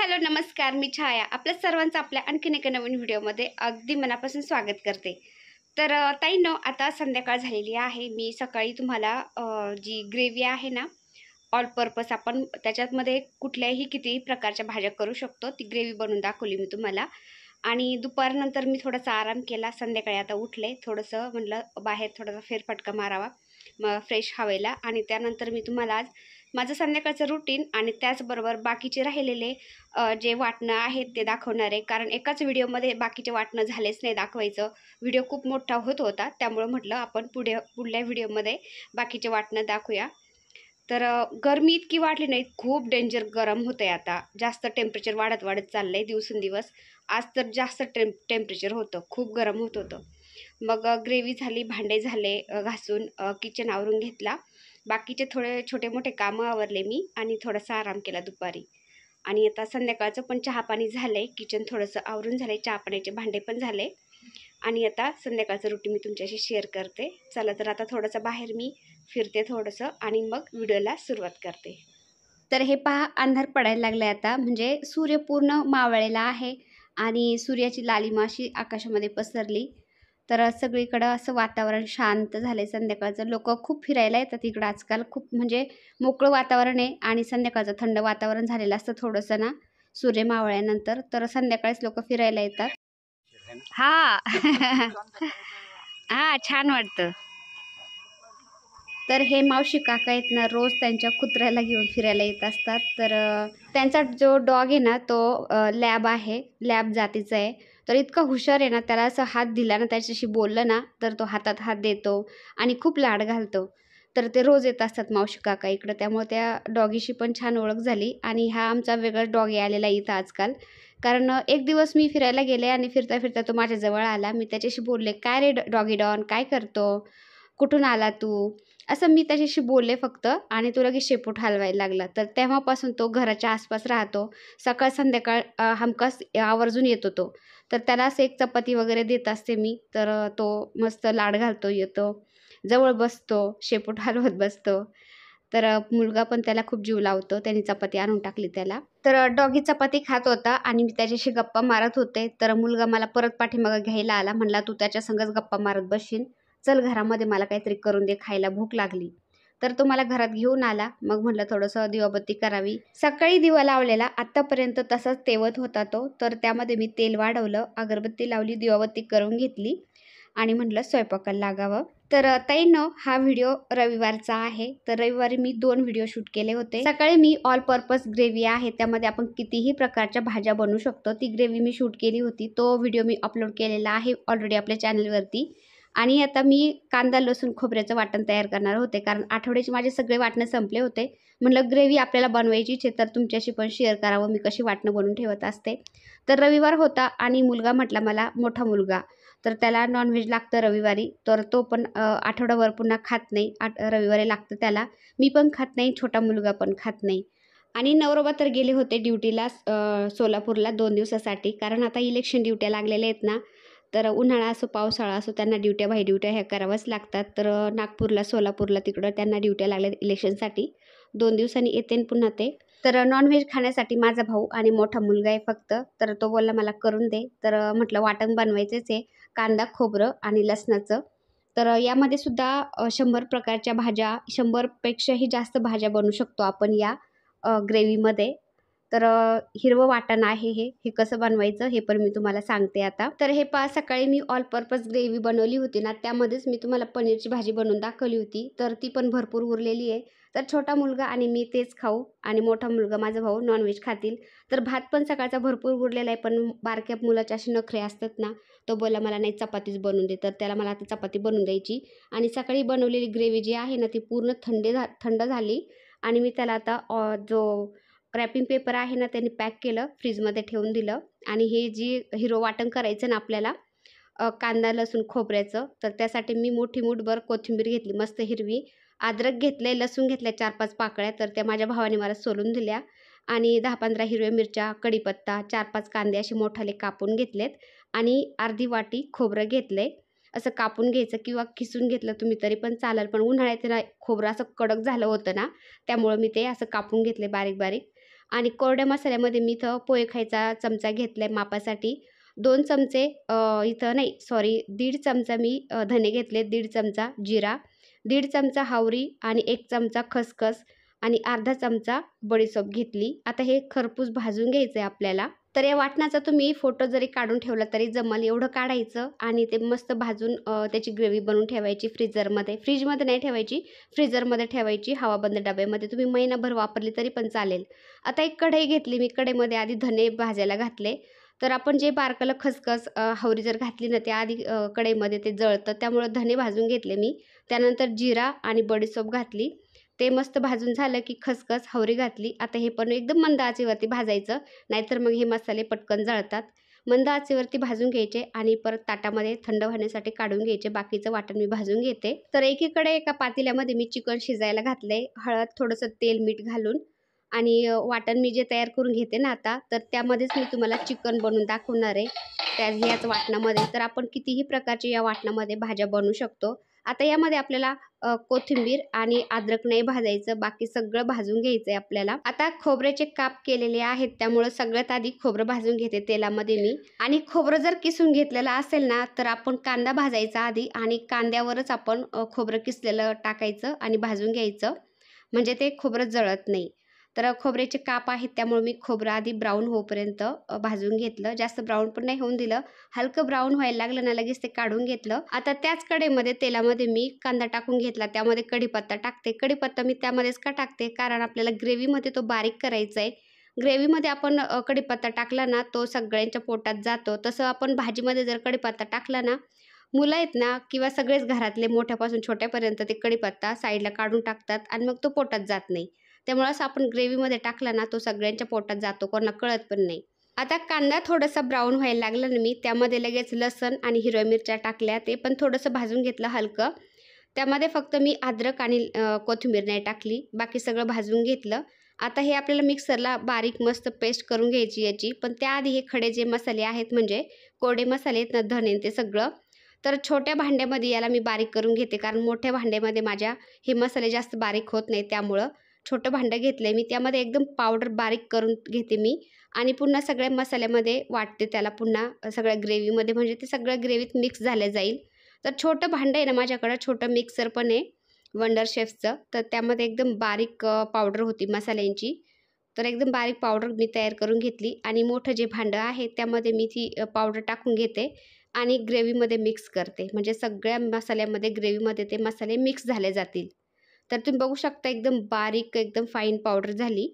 Hello नमस्कार, मी छाया आपल्या सर्वांचं आपल्या आणखीन एका नवीन व्हिडिओमध्ये अगदी मनापासून स्वागत करते। तर ताईंनो, आता संध्याकाळ झालेली आहे। मी सकाळी तुम्हाला जी ग्रेव्ही आहे ना, ऑल पर्पस आपण त्याच्यामध्ये कुठल्याही कितीही प्रकारच्या भाज्या करू शकतो, ती ग्रेव्ही बनवून दाखवली मी तुम्हाला। आणि दुपारनंतर मी थोडासा आराम केला। संध्याकाळी आता उठले, थोडंसं म्हटलं बाहेर थोडासा फेरफटका मारावा मग फ्रेश हवेला। आणि त्यानंतर मी तुम्हाला आज माझं संध्याकाळचं रुटीन आणि त्याचबरोबर बाकीचे राहिलेले जे वाटणं आहेत ते दाखवणार आहे। कारण एकाच व्हिडिओमध्ये बाकीचे वाटणं झालेच नाही दाखवायचं, व्हिडिओ खूप मोठा होत होता, त्यामुळे म्हटलं आपण पुढल्या व्हिडिओमध्ये बाकीचे वाटणं दाखवूया। तर गरमी इतकी वाढली नाही, खूप डेंजर गरम होतंय। आता जास्त टेम्परेचर वाढत चाललंय दिवसेंदिवस। आज तर जास्त टेम्परेचर होतं, खूप गरम होत होतं। मग ग्रेव्ही झाली, भांडे झाले घासून, किचन आवरून घेतला, बाकीचे थोडे छोटे मोठे कामं आवरले मी आणि थोडासा आराम केला दुपारी। आणि आता संध्याकाळचं पण चहा पाणी झालंय, किचन थोडंसं आवरून झालंय, चहा पाण्याचे भांडे पण झाले। आणि आता संध्याकाळचं रुटीन मी तुमच्याशी शेअर करते। चला तर आता थोडंसं बाहेर मी फिरते थोडंसं आणि मग व्हिडिओला सुरुवात करते। तर हे पहा, अंधार पडायला लागलाय आता, म्हणजे सूर्य पूर्ण मावळलेला आहे आणि सूर्याची लालिमा अशी आकाशामध्ये पसरली। तर सगळीकडं असं वातावरण शांत झालंय संध्याकाळचं। लोक खूप फिरायला येतात इकडं आजकाल, खूप म्हणजे मोकळं वातावरण आहे आणि संध्याकाळचं थंड वातावरण झालेलं असतं थोडंसं ना सूर्य मावळल्यानंतर, तर संध्याकाळीच लोक फिरायला येतात। हा हा, छान वाटतं। तर हे मावशी काका आहेत ना, रोज त्यांच्या कुत्र्याला घेऊन फिरायला येत असतात। तर त्यांचा जो डॉग आहे ना, तो लॅब आहे, लॅब जातीचा आहे। तर इतका हुशार आहे ना, त्याला असं हात दिला ना, त्याच्याशी बोललं ना, तर तो हातात हात देतो आणि खूप लाड घालतो। तर ते रोज येत असतात मावशी काका इकडं, त्यामुळे त्या डॉगीशी पण छान ओळख झाली। आणि हा आमचा वेगळाच डॉगी आलेला इथं आजकाल। कारण एक दिवस मी फिरायला गेले आणि फिरता फिरता तो माझ्याजवळ आला। मी त्याच्याशी बोलले, काय रे डॉगी डॉन, काय करतो, कुठून आला तू, असं मी त्याच्याशी बोलले फक्त, आणि तो लगेच शेपूट हलवायला लागला। तर तेव्हापासून तो घराच्या आसपास राहतो, सकाळ संध्याकाळ हमखास आवर्जून येतो तो। तर त्याला असं एक चपाती वगैरे देत असते मी, तर तो मस्त लाड घालतो, येतो जवळ बसतो, शेपूट हलवत बसतो। तर मुलगा पण त्याला खूप जीव लावतो, त्याने चपाती आणून टाकली त्याला। तर डॉगी चपाती खात होता आणि मी त्याच्याशी गप्पा मारत होते। तर मुलगा मला परत पाठीमागं घ्यायला आला, म्हणला तू त्याच्या संगच गप्पा मारत बसशील, चल घरामध्ये मला काहीतरी करून दे खायला, भूक लागली। तर तो मला घरात घेऊन आला। मग म्हटलं थोडंसं दिवाबत्ती करावी, सकाळी दिवा लावलेला आत्तापर्यंत तसाच तेवत होता तो। तर त्यामध्ये मी तेल वाढवलं, अगरबत्ती लावली, दिवाबत्ती करून घेतली आणि म्हटलं स्वयंपाकाला लागावं। तर ताईंनो, हा व्हिडिओ रविवारचा आहे। तर रविवारी मी 2 व्हिडिओ शूट केले होते। सकाळी मी ऑल पर्पस ग्रेव्ही आहे, त्यामध्ये आपण कितीही प्रकारच्या भाज्या बनवू शकतो, ती ग्रेव्ही मी शूट केली होती। तो व्हिडिओ मी अपलोड केलेला आहे ऑलरेडी आपल्या चॅनलवरती। आणि आता मी कांदा लसूण खोबऱ्याचं वाटण तयार करणार होते, कारण आठवड्याचे माझे सगळे वाटणं संपले होते। म्हटलं ग्रेव्ही आपल्याला बनवायचीच आहे, तर तुमच्याशी पण शेअर करावं मी कशी वाटणं बनवून ठेवत असते। तर रविवार होता आणि मुलगा म्हटला, मला मोठा मुलगा, तर त्याला नॉनव्हेज लागतं रविवारी, तर तो पण आठवडाभर पुन्हा खात नाही, रविवारी लागतं त्याला। मी पण खात नाही, छोटा मुलगा पण खात नाही। आणि नवरोबा तर गेले होते ड्युटीला सोलापूरला 2 दिवसासाठी, कारण आता इलेक्शन ड्युट्या लागलेल्या आहेत ना, तर उन्हाळा असो पावसाळा असो त्यांना ड्युट्या बाई ड्युट्या ह्या कराव्याच लागतात। तर नागपूरला सोलापूरला तिकडं त्यांना ड्युट्या लागल्या इलेक्शनसाठी, 2 दिवसांनी येते पुन्हा ते। तर नॉनव्हेज खाण्यासाठी माझा भाऊ आणि मोठा मुलगा आहे फक्त। तर तो बोलला मला करून दे, तर म्हटलं वाटण बनवायचंच आहे, कांदा खोबरं आणि लसणाचं। तर यामध्ये सुद्धा 100 प्रकारच्या भाज्या, 100पेक्षाही जास्त भाज्या बनवू शकतो आपण या ग्रेव्हीमध्ये। तर हिरवं वाटण आहे हे कसं बनवायचं हे पण मी तुम्हाला सांगते आता। तर हे पहा, सकाळी मी ऑल पर्पस ग्रेव्ही बनवली होती ना, त्यामध्येच मी तुम्हाला पनीरची भाजी बनवून दाखवली होती, तर ती पण भरपूर उरलेली आहे। तर छोटा मुलगा आणि मी तेच खाऊ, आणि मोठा मुलगा माझा भाऊ नॉनव्हेज खातील। तर भात पण सकाळचा भरपूर उरलेला आहे, पण बारक्या मुलाचे असे नखरे असतात ना, तो बोलला मला नाही चपातीच बनवून दे, तर त्याला मला आता चपाती बनवून द्यायची। आणि सकाळी बनवलेली ग्रेव्ही जी आहे ना, ती पूर्ण थंड झाली आणि मी त्याला आता जो रॅपिंग पेपर आहे ना, त्यांनी पॅक केलं, फ्रीजमध्ये ठेवून दिलं। आणि हे जी हिरो वाटण करायचं ना आपल्याला, कांदा लसूण खोबऱ्याचं, तर त्यासाठी मी मोठी मूठभर कोथिंबीर घेतली मस्त हिरवी, अद्रक घेतले, लसूण घेतले 4-5 पाकळ्या, तर त्या माझ्या भावाने मला सोलून दिल्या। आणि 10-15 हिरव्या मिरच्या, कढीपत्ता, 4-5 कांदे असे मोठाले कापून घेतलेत आणि अर्धी वाटी खोबरं घेतले। असं कापून घ्यायचं किंवा किसून घेतलं तुम्ही तरी पण चालेल, पण उन्हाळ्यात ना खोबरं असं कडक झालं होतं ना, त्यामुळं मी ते असं कापून घेतले बारीक बारीक। आणि कोरड्या मसाल्यामध्ये मी इथं पोहे खायचा चमचा घेतला आहे मापासाठी. 2 चमचे इथं नाही सॉरी 1.5 चमचा मी धने घेतले, 1.5 चमचा जिरा, 1.5 चमचा हावरी आणि 1 चमचा खसखस आणि अर्धा चमचा बडीशेप घेतली. आता हे खरपूस भाजून घ्यायचं आहे आपल्याला. तर या वाटणाचा तुम्ही फोटो जरी काढून ठेवला तरी जमेल एवढं काढायचं आणि ते मस्त भाजून त्याची ग्रेव्ही बनवून ठेवायची फ्रीजरमध्ये. फ्रीजमध्ये नाही ठेवायची, फ्रीजरमध्ये ठेवायची हवाबंद डब्यामध्ये. तुम्ही महिनाभर वापरली तरी पण चालेल. आता एक कढई घेतली मी, कढईमध्ये आधी धने भाजायला घातले. तर आपण जे बारकालं खसखस हावरी जर घातली ना ते आधी कढईमध्ये ते जळतं, त्यामुळं धने भाजून घेतले मी. त्यानंतर जिरा आणि बडीशेप घातली. ते मस्त भाजून झालं की खसखस हावरी घातली. आता हे पण एकदम मंद आचेवरती भाजायचं, नाहीतर मग हे मसाले पटकन जळतात. मंद आचेवरती भाजून घ्यायचे आणि परत ताटामध्ये थंड होण्यासाठी काढून घ्यायचे. बाकीचं वाटण मी भाजून घेते. तर एकीकडे एका पातेल्यामध्ये मी चिकन शिजायला घातले, हळद, थोडंसं तेल, मीठ घालून. आणि वाटण मी जे तयार करून घेते ना आता, तर त्यामध्येच मी तुम्हाला चिकन बनवून दाखवणार आहे ह्याच वाटणामध्ये. तर आपण कितीही प्रकारचे या वाटणामध्ये भाज्या बनवू शकतो. आता यामध्ये आपल्याला कोथिंबीर आणि अद्रक नाही भाजायचं, बाकी सगळं भाजून घ्यायचं आहे आपल्याला. आता खोबऱ्याचे काप केलेले आहेत, त्यामुळे सगळ्यात आधी खोबरं भाजून घेते तेलामध्ये मी. आणि खोबरं जर किसून घेतलेलं असेल ना, तर आपण कांदा भाजायचा आधी आणि कांद्यावरच आपण खोबरं किसलेलं टाकायचं आणि भाजून घ्यायचं, म्हणजे ते खोबरं जळत नाही. तर खोबऱ्याचे काप आहेत, त्यामुळे मी खोबरं आधी ब्राऊन होईपर्यंत भाजून घेतलं. जास्त ब्राऊन पण नाही होऊन दिलं, हलकं ब्राऊन व्हायला लागलं ना लगेच ते काढून घेतलं. आता त्याच कढईमध्ये तेलामध्ये मी कांदा टाकून घेतला, त्यामध्ये कढीपत्ता टाकते. कढीपत्ता मी त्यामध्येच का टाकते, कारण आपल्याला ग्रेव्हीमध्ये तो बारीक करायचा आहे. ग्रेव्हीमध्ये आपण कढीपत्ता टाकला ना तो सगळ्यांच्या पोटात जातो. तसं आपण भाजीमध्ये जर कढीपत्ता टाकला ना, मुलं आहेत ना किंवा सगळेच घरातले मोठ्यापासून छोट्यापर्यंत ते कढीपत्ता साईडला काढून टाकतात आणि मग तो पोटात जात नाही. त्यामुळे असं आपण ग्रेव्हीमध्ये टाकला ना तो सगळ्यांच्या पोटात जातो, कोणाला कळत पण नाही. आता कांदा थोडासा ब्राऊन व्हायला लागला ना, मी त्यामध्ये लगेच लसण आणि हिरव्या मिरच्या टाकल्या, ते पण थोडंसं भाजून घेतलं हलकं. त्यामध्ये फक्त मी अद्रक आणि कोथिंबीर नाही टाकली, बाकी सगळं भाजून घेतलं. आता हे आपल्याला मिक्सरला बारीक मस्त पेस्ट करून घ्यायची याची. पण त्याआधी हे खडे जे मसाले आहेत, म्हणजे कोरडे मसाले आहेत ना, धने ते सगळं, तर छोट्या भांड्यामध्ये याला मी बारीक करून घेते, कारण मोठ्या भांड्यामध्ये माझ्या हे मसाले जास्त बारीक होत नाही. त्यामुळं छोटं भांडं घेतलं आहे मी, त्यामध्ये एकदम पावडर बारीक करून घेते मी आणि पुन्हा सगळ्या मसाल्यामध्ये वाटते त्याला, पुन्हा सगळ्या ग्रेव्हीमध्ये, म्हणजे ते सगळं ग्रेव्हीत मिक्स झालं जाईल. तर छोटं भांडं आहे ना माझ्याकडं, छोटं मिक्सर पण आहे वंडर शेफचं, तर त्यामध्ये एकदम बारीक पावडर होती मसाल्यांची. तर एकदम बारीक पावडर मी तयार करून घेतली आणि मोठं जे भांडं आहे त्यामध्ये मी ती पावडर टाकून घेते आणि ग्रेव्हीमध्ये मिक्स करते, म्हणजे सगळ्या मसाल्यामध्ये ग्रेव्हीमध्ये ते मसाले मिक्स झाले जातील. तर तुम्ही बघू शकता एकदम बारीक एकदम फाईन पावडर झाली.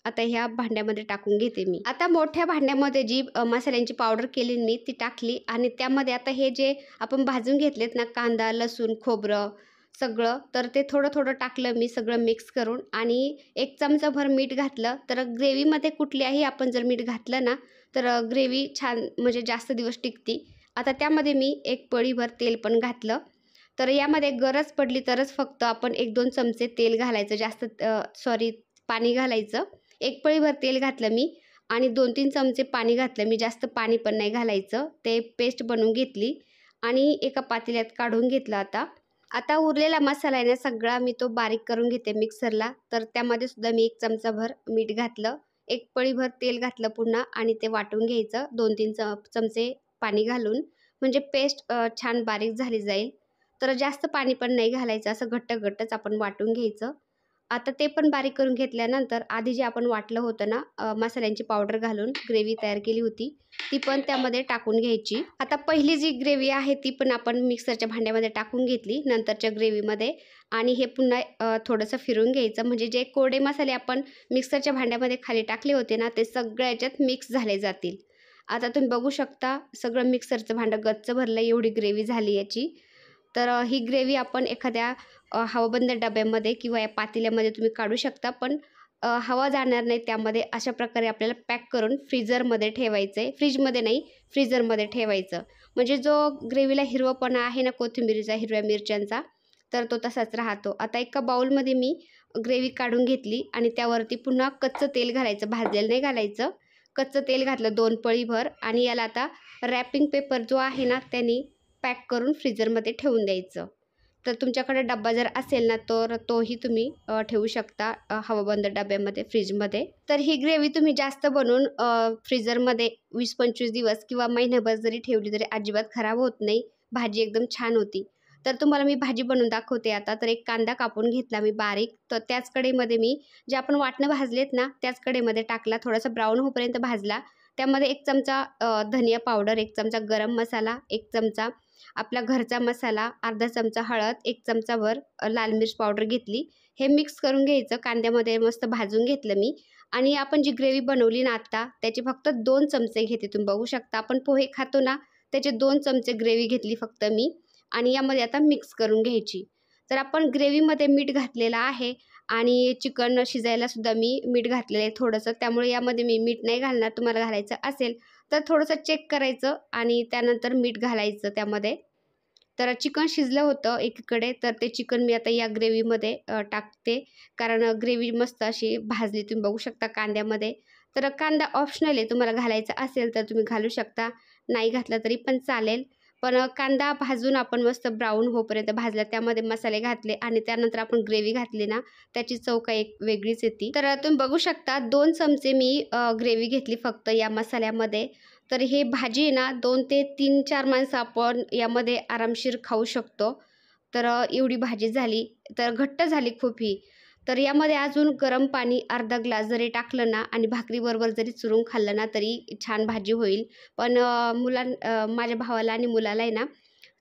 आता ह्या भांड्यामध्ये टाकून घेते मी. आता मोठ्या भांड्यामध्ये जी मसाल्यांची पावडर केली मी ती टाकली आणि त्यामध्ये आता हे जे आपण भाजून घेतलेत ना कांदा, लसूण, खोबरं सगळं, तर ते थोडं थोडं टाकलं मी सगळं मिक्स करून आणि 1 चमचाभर मीठ घातलं. तर ग्रेव्हीमध्ये कुठल्याही आपण जर मीठ घातलं ना, तर ग्रेव्ही छान म्हणजे जास्त दिवस टिकते. आता त्यामध्ये मी 1 पळीभर तेल पण घातलं. तर यामध्ये गरज पडली तरच फक्त आपण 1-2 चमचे तेल घालायचं, जास्त पाणी घालायचं. 1 पळीभर तेल घातलं मी आणि 2-3 चमचे पाणी घातलं मी, जास्त पाणी पण नाही घालायचं. ते पेस्ट बनवून घेतली आणि एका पातेल्यात काढून घेतलं. आता उरलेला मसाला आहे ना सगळा मी तो बारीक करून घेते मिक्सरला. तर त्यामध्ये सुद्धा मी 1 चमचाभर मीठ घातलं, 1 पळीभर तेल घातलं पुन्हा आणि ते वाटून घ्यायचं 2-3 चमचे पाणी घालून, म्हणजे पेस्ट छान बारीक झाली जाईल. तर जास्त पाणी पण नाही घालायचं, असं घट्ट घट्टच आपण वाटून घ्यायचं. आता ते पण बारीक करून घेतल्यानंतर आधी जे आपण वाटलं होतं ना मसाल्यांची पावडर घालून ग्रेव्ही तयार केली होती, ती पण त्यामध्ये टाकून घ्यायची. आता पहिली जी ग्रेव्ही आहे ती पण आपण मिक्सरच्या भांड्यामध्ये टाकून घेतली नंतरच्या ग्रेव्हीमध्ये आणि हे पुन्हा थोडंसं फिरून घ्यायचं, म्हणजे जे कोरडे मसाले आपण मिक्सरच्या भांड्यामध्ये खाली टाकले होते ना ते सगळ्या याच्यात मिक्स झाले जातील. आता तुम्ही बघू शकता सगळं मिक्सरचं भांडं गच्च भरलं, एवढी ग्रेव्ही झाली याची. तर ही ग्रेव्ही आपण एखाद्या हवाबंद डब्यामध्ये किंवा या पातेल्यामध्ये तुम्ही काढू शकता, पण हवा जाणार नाही त्यामध्ये. अशा प्रकारे आपल्याला पॅक करून फ्रीजरमध्ये ठेवायचं आहे, फ्रीजमध्ये नाही फ्रीजरमध्ये ठेवायचं, म्हणजे जो ग्रेव्हीला हिरवपणा आहे ना कोथिंबीरीचा, हिरव्या मिरच्यांचा, तर तो तसाच राहतो. आता एका बाउलमध्ये मी ग्रेव्ही काढून घेतली आणि त्यावरती पुन्हा कच्चं तेल घालायचं, भाजलेलं नाही घालायचं. कच्चं तेल घातलं 2 पळीभर आणि याला आता रॅपिंग पेपर जो आहे ना त्याने पॅक करून फ्रीजरमध्ये ठेवून द्यायचं. तर तुमच्याकडे डब्बा जर असेल ना तर तोही तुम्ही ठेवू शकता हवाबंद डब्यामध्ये फ्रीजमध्ये. तर ही ग्रेव्ही तुम्ही जास्त बनवून फ्रीजरमध्ये 20-25 दिवस किंवा महिनाभर जरी ठेवली तरी अजिबात खराब होत नाही. भाजी एकदम छान होती. तर तुम्हाला मी भाजी बनवून दाखवते आता. तर एक कांदा कापून घेतला मी बारीक. तर त्याच कढईमध्ये मी जे आपण वाटणं भाजलेत ना त्याच कढईमध्ये टाकला. थोडासा ब्राऊन होईपर्यंत भाजला. त्यामध्ये 1 चमचा धनिया पावडर, 1 चमचा गरम मसाला, 1 चमचा आपला घरचा मसाला, अर्धा चमचा हळद, 1 चमचाभर लाल मिर्च पावडर घेतली. हे मिक्स करून घ्यायचं. कांद्यामध्ये मस्त भाजून घेतलं मी. आणि आपण जी ग्रेव्ही बनवली ना आत्ता त्याचे फक्त 2 चमचे घेते. तुम्ही बघू शकता आपण पोहे खातो ना त्याचे 2 चमचे ग्रेव्ही घेतली फक्त मी. आणि यामध्ये आता मिक्स करून घ्यायची. तर आपण ग्रेव्हीमध्ये मीठ घातलेलं आहे आणि चिकन शिजायला सुद्धा मी मीठ घातलेलं आहे थोडंसं. त्यामुळे यामध्ये मी मीठ नाही घालणार. तुम्हाला घालायचं असेल तर थोडंसं चेक करायचं आणि त्यानंतर मीठ घालायचं त्यामध्ये. तर चिकन शिजलं होतं एकीकडे. तर ते चिकन मी आता या ग्रेव्हीमध्ये टाकते. कारण ग्रेव्ही मस्त अशी भाजली तुम्ही बघू शकता कांद्यामध्ये. तर कांदा ऑप्शनल आहे. तुम्हाला घालायचा असेल तर तुम्ही घालू शकता. नाही घातला तरी पण चालेल. पण कांदा भाजून आपण मस्त ब्राऊन होईपर्यंत भाजला. त्यामध्ये मसाले घातले आणि त्यानंतर आपण ग्रेव्ही घातली ना त्याची चव काही एक वेगळीच येते. तर तुम्ही बघू शकता 2 चमचे मी ग्रेव्ही घेतली फक्त या मसाल्यामध्ये. तर हे भाजी आहे ना 2 ते 3-4 माणसं आपण यामध्ये आरामशीर खाऊ शकतो. तर एवढी भाजी झाली. तर घट्ट झाली खूप ही. तर यामध्ये अजून गरम पाणी अर्धा ग्लास जरी टाकलं ना आणि भाकरीबरोबर जरी चुरून खाल्लं ना तरी छान भाजी होईल. पण माझ्या भावाला आणि मुलाला आहे ना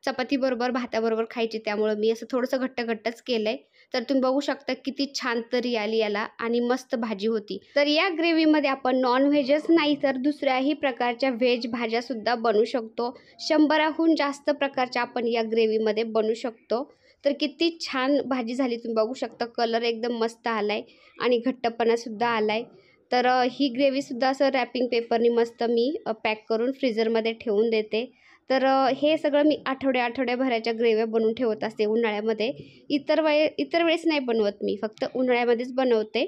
चपातीबरोबर भाताबरोबर खायची. त्यामुळं मी असं थोडंसं घट्ट-घट्टच केलं आहे. तर तुम्ही बघू शकता किती छान तरी आली याला आणि मस्त भाजी होती. तर या ग्रेव्हीमध्ये आपण नॉन-व्हेजच नाही तर दुसऱ्याही प्रकारच्या व्हेज भाज्यासुद्धा बनवू शकतो. 100हून जास्त प्रकारच्या आपण या ग्रेव्हीमध्ये बनवू शकतो. तर किती छान भाजी झाली तुम्ही बघू शकता. कलर एकदम मस्त आला आहे आणि घट्टपणासुद्धा आला आहे. तर ही ग्रेव्हीसुद्धा असं रॅपिंग पेपरनी मस्त मी पॅक करून फ्रीझरमध्ये ठेवून देते. तर हे सगळं मी आठवड्याभराच्या ग्रेव्ह्या बनवून ठेवत असते उन्हाळ्यामध्ये. इतर वेळेस नाही बनवत मी. फक्त उन्हाळ्यामध्येच बनवते.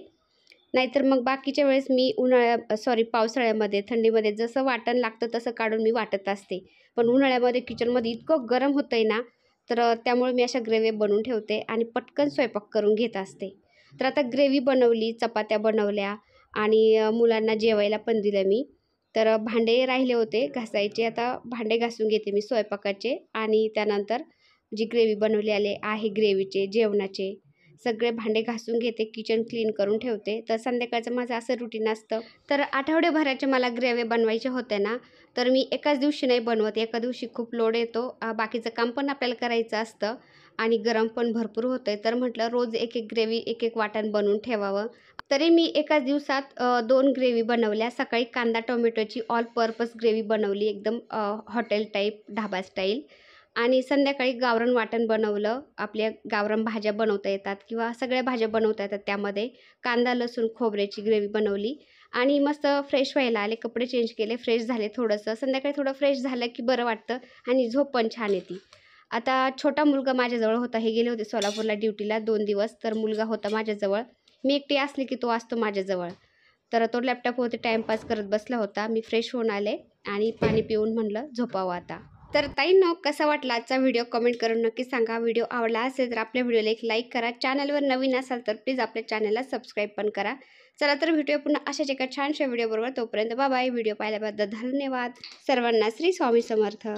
नाहीतर मग बाकीच्या वेळेस मी पावसाळ्यामध्ये, थंडीमध्ये जसं वाटण लागतं तसं काढून मी वाटत असते. पण उन्हाळ्यामध्ये किचनमध्ये इतकं गरम होतं आहे ना, तर त्यामुळे मी अशा ग्रेव्ह्या बनवून ठेवते आणि पटकन स्वयंपाक करून घेत असते. तर आता ग्रेव्ही बनवली, चपात्या बनवल्या आणि मुलांना जेवायला पण दिलं मी. तर भांडे राहिले होते घासायचे. आता भांडे घासून घेते मी स्वयंपाकाचे आणि त्यानंतर जी ग्रेव्ही बनवलेली आहे ग्रेव्हीचे, जेवणाचे सगळे भांडे घासून घेते, किचन क्लीन करून ठेवते. तर संध्याकाळचं माझं असं रुटीन असतं. तर आठवड्याभराच्या मला ग्रेव्ही बनवायचे होते ना, तर मी एकाच दिवशी नाही बनवत. एका दिवशी खूप लोड येतो. बाकीचं काम पण आपल्याला करायचं असतं आणि गरम पण भरपूर होतं आहे. तर म्हटलं रोज एक-एक ग्रेव्ही, एक-एक वाटण बनवून ठेवावं. तरी मी एकाच दिवसात 2 ग्रेव्ही बनवल्या. सकाळी कांदा टोमॅटोची ऑल पर्पज ग्रेव्ही बनवली एकदम हॉटेल टाईप, ढाबा स्टाईल. आणि संध्याकाळी गावरान वाटण बनवलं. आपल्या गावरान भाज्या बनवता येतात किंवा सगळ्या भाज्या बनवता येतात त्यामध्ये. कांदा, लसूण, खोबऱ्याची ग्रेव्ही बनवली आणि मस्त फ्रेश व्हायला आले, कपडे चेंज केले, फ्रेश झाले थोडंसं. संध्याकाळी थोडं फ्रेश झालं की बरं वाटतं आणि झोप पण छान येते. आता छोटा मुलगा माझ्याजवळ होता. हे गेले होते सोलापूरला ड्युटीला 2 दिवस. तर मुलगा होता माझ्याजवळ. मी एकटी असली की तो असतो माझ्याजवळ. तर तो लॅपटॉपवरती टाईमपास करत बसला होता. मी फ्रेश होऊन आले आणि पाणी पिऊन म्हणलं झोपावं आता. तर ताईंनो, कसा वाटला आजचा व्हिडिओ कमेंट करून नक्की सांगा. व्हिडिओ आवडला असेल तर आपल्या व्हिडिओला एक लाईक करा. चॅनलवर नवीन असाल तर प्लीज आपल्या चॅनलला सबस्क्राईब पण करा. चला तर भेटूया पुन्हा अशाच एका छानशा व्हिडिओबरोबर. तोपर्यंत बाय बाय. व्हिडिओ पाहिल्याबद्दल धन्यवाद. सर्वांना श्री स्वामी समर्थ.